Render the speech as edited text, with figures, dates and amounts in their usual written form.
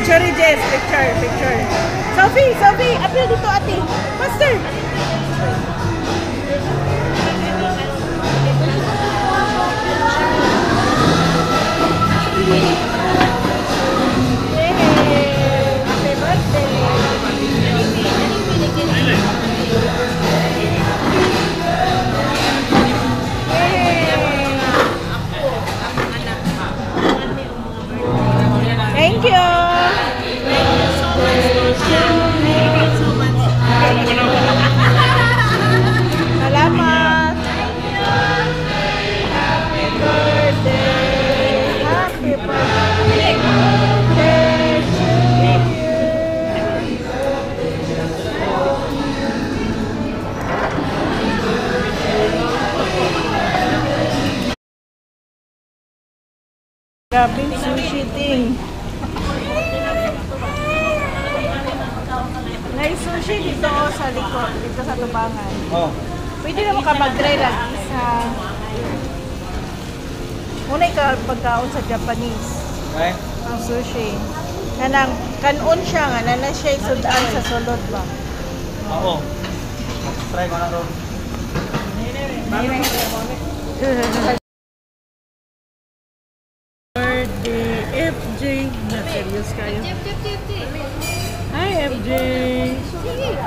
Picture, Jess. Picture, picture. Sophie, Sophie. Appeal dito, ate. Faster. Thank you. Salamat. Happy birthday. Happy birthday to you. Grabing sushi ting. May sushi dito sa likod, dito sa tubangan. Oh. Pwede na makapag-try lang isa. Muna ka pagkaon sa Japanese. Okay. Ang sushi. Kanang kanon siya nga, na siya sudan sa sulod ba? Oo. Try ko na ron. Birthday, FJ. Na serious kayo. Hi, FJ.